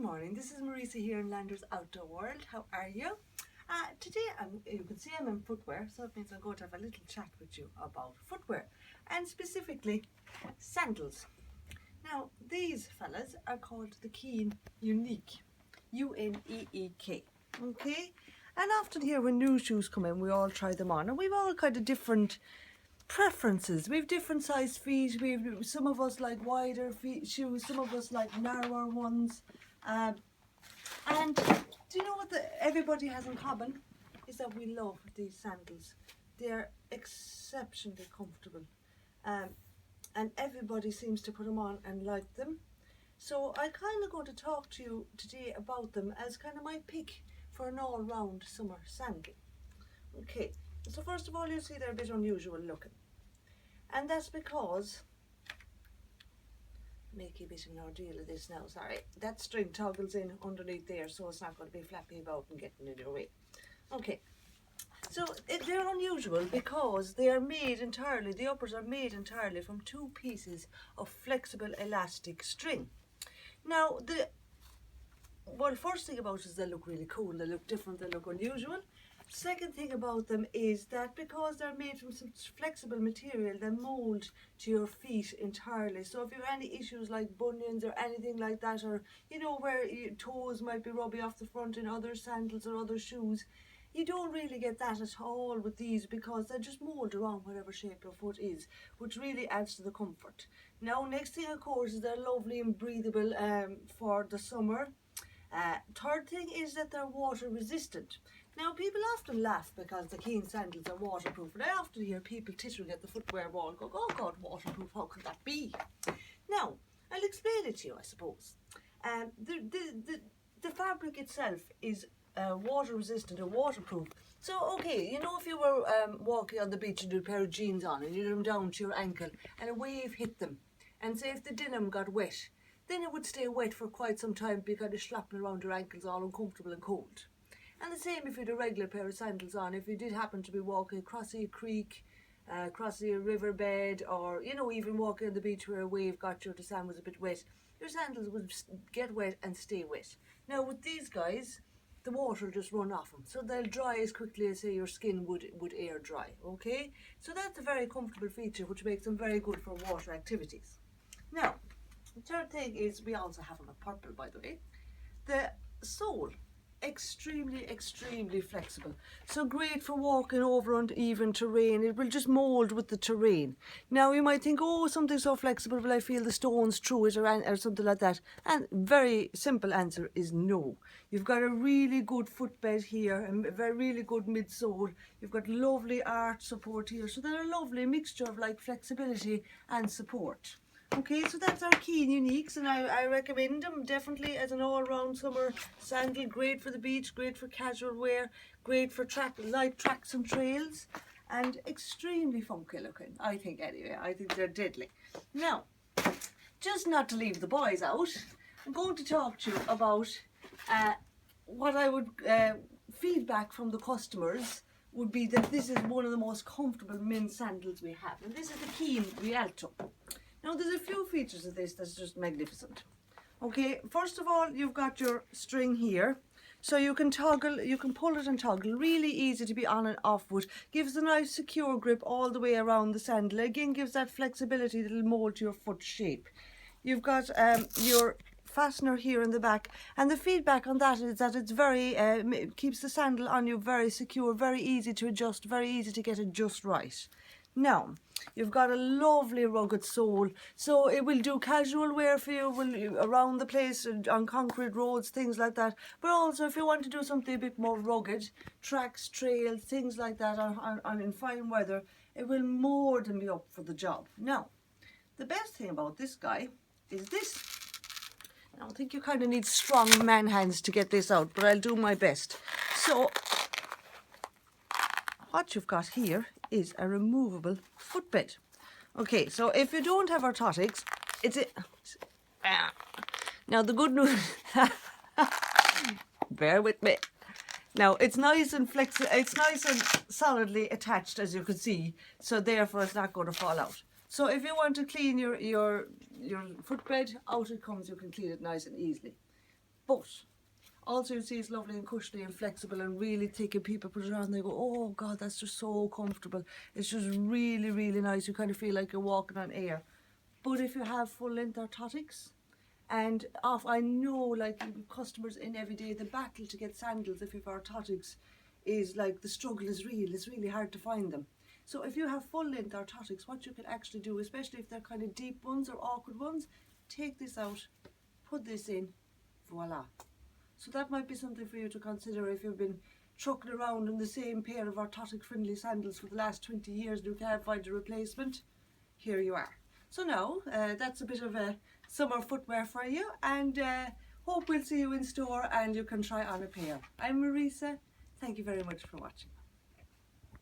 morning, this is Muiriosa here in Landers Outdoor World. How are you? Today, you can see I'm in footwear, so it means I'm going to have a little chat with you about footwear, and specifically sandals. Now, these fellas are called the Keen Uneek, U-N-E-E-K, okay? And often here when new shoes come in, we all try them on, and we've all kind of different preferences. We've different size feet. Some of us like wider feet shoes, some of us like narrower ones. And do you know what everybody has in common? Is that we love these sandals. They're exceptionally comfortable. And everybody seems to put them on and like them. So I kind of going to talk to you today about them as kind of my pick for an all-round summer sandal. Okay, so first of all, you'll see they're a bit unusual looking. And that's because, make a bit of an ordeal of this now, sorry, that string toggles in underneath there, so it's not going to be flappy about and getting in your way. Okay, so they're unusual because they are made entirely, the uppers are made entirely from two pieces of flexible elastic string. Now, first thing about it is they look really cool, they look different, they look unusual. Second thing about them is that because they're made from such flexible material, they mold to your feet entirely. So if you have any issues like bunions or anything like that, or you know where your toes might be rubbing off the front in other sandals or other shoes, you don't really get that at all with these because they just mold around whatever shape your foot is, which really adds to the comfort. Now, next thing of course is they're lovely and breathable for the summer. Third thing is that they're water resistant. Now, people often laugh because the Keen sandals are waterproof, and I often hear people tittering at the footwear wall going, oh God, waterproof, how could that be? Now, I'll explain it to you, I suppose. The fabric itself is water resistant or waterproof. So, okay, you know, if you were walking on the beach and you had a pair of jeans on and you had them down to your ankle and a wave hit them, and say if the denim got wet, then it would stay wet for quite some time, be kind of slapping around your ankles all uncomfortable and cold. And the same if you had a regular pair of sandals on, if you did happen to be walking across a creek, across a riverbed, or you know, even walking on the beach where a wave got you, the sand was a bit wet, your sandals would get wet and stay wet. Now with these guys, the water will just run off them, so they'll dry as quickly as say your skin would air dry, okay? So that's a very comfortable feature which makes them very good for water activities. Now, the third thing is we also have them in purple, by the way. The sole, extremely flexible, so great for walking over uneven terrain. It will just mold with the terrain. Now you might think, oh, something so flexible, will I feel the stones through it or something like that? And very simple answer is no. You've got a really good footbed here, a really good midsole. You've got lovely arch support here, so they're a lovely mixture of like flexibility and support. Okay, so that's our Keen Uneeks, and I recommend them definitely as an all-round summer sandal. Great for the beach, great for casual wear, great for light tracks and trails, and extremely funky looking, I think anyway. I think they're deadly. Now, just not to leave the boys out, I'm going to talk to you about what I would feedback from the customers would be that this is one of the most comfortable men's sandals we have, and this is the Keen Rialto. Now there's a few features of this that's just magnificent. Okay, first of all, you've got your string here, so you can toggle, you can pull it and toggle, really easy to be on and off with, gives a nice secure grip all the way around the sandal, again gives that flexibility that'll mold to your foot shape. You've got your fastener here in the back, and the feedback on that is that it's very, it keeps the sandal on you very secure, very easy to adjust, very easy to get it just right. Now, you've got a lovely rugged sole, so it will do casual wear for you around the place, on concrete roads, things like that. But also if you want to do something a bit more rugged, tracks, trails, things like that, on in fine weather, it will more than be up for the job. Now, the best thing about this guy is this. I don't think you kind of need strong man hands to get this out, but I'll do my best. So, what you've got here is a removable footbed. Okay, so if you don't have orthotics, now the good news, bear with me. Now it's nice and flexible, it's nice and solidly attached, as you can see, so therefore it's not going to fall out. So if you want to clean your footbed, out it comes, you can clean it nice and easily. But also you see it's lovely and cushiony and flexible and really thick, and people put it on and they go, oh God, that's just so comfortable. It's just really, really nice. You kind of feel like you're walking on air. But if you have full length orthotics, and I know like customers in every day, the battle to get sandals if you have orthotics is like, the struggle is real. It's really hard to find them. So if you have full length orthotics, what you can actually do, especially if they're kind of deep ones or awkward ones, take this out, put this in, voila. So that might be something for you to consider if you've been trucking around in the same pair of orthotic friendly sandals for the last 20 years and you can't find a replacement. Here you are. So now that's a bit of a summer footwear for you, and hope we'll see you in store and you can try on a pair. I'm Muiriosa. Thank you very much for watching.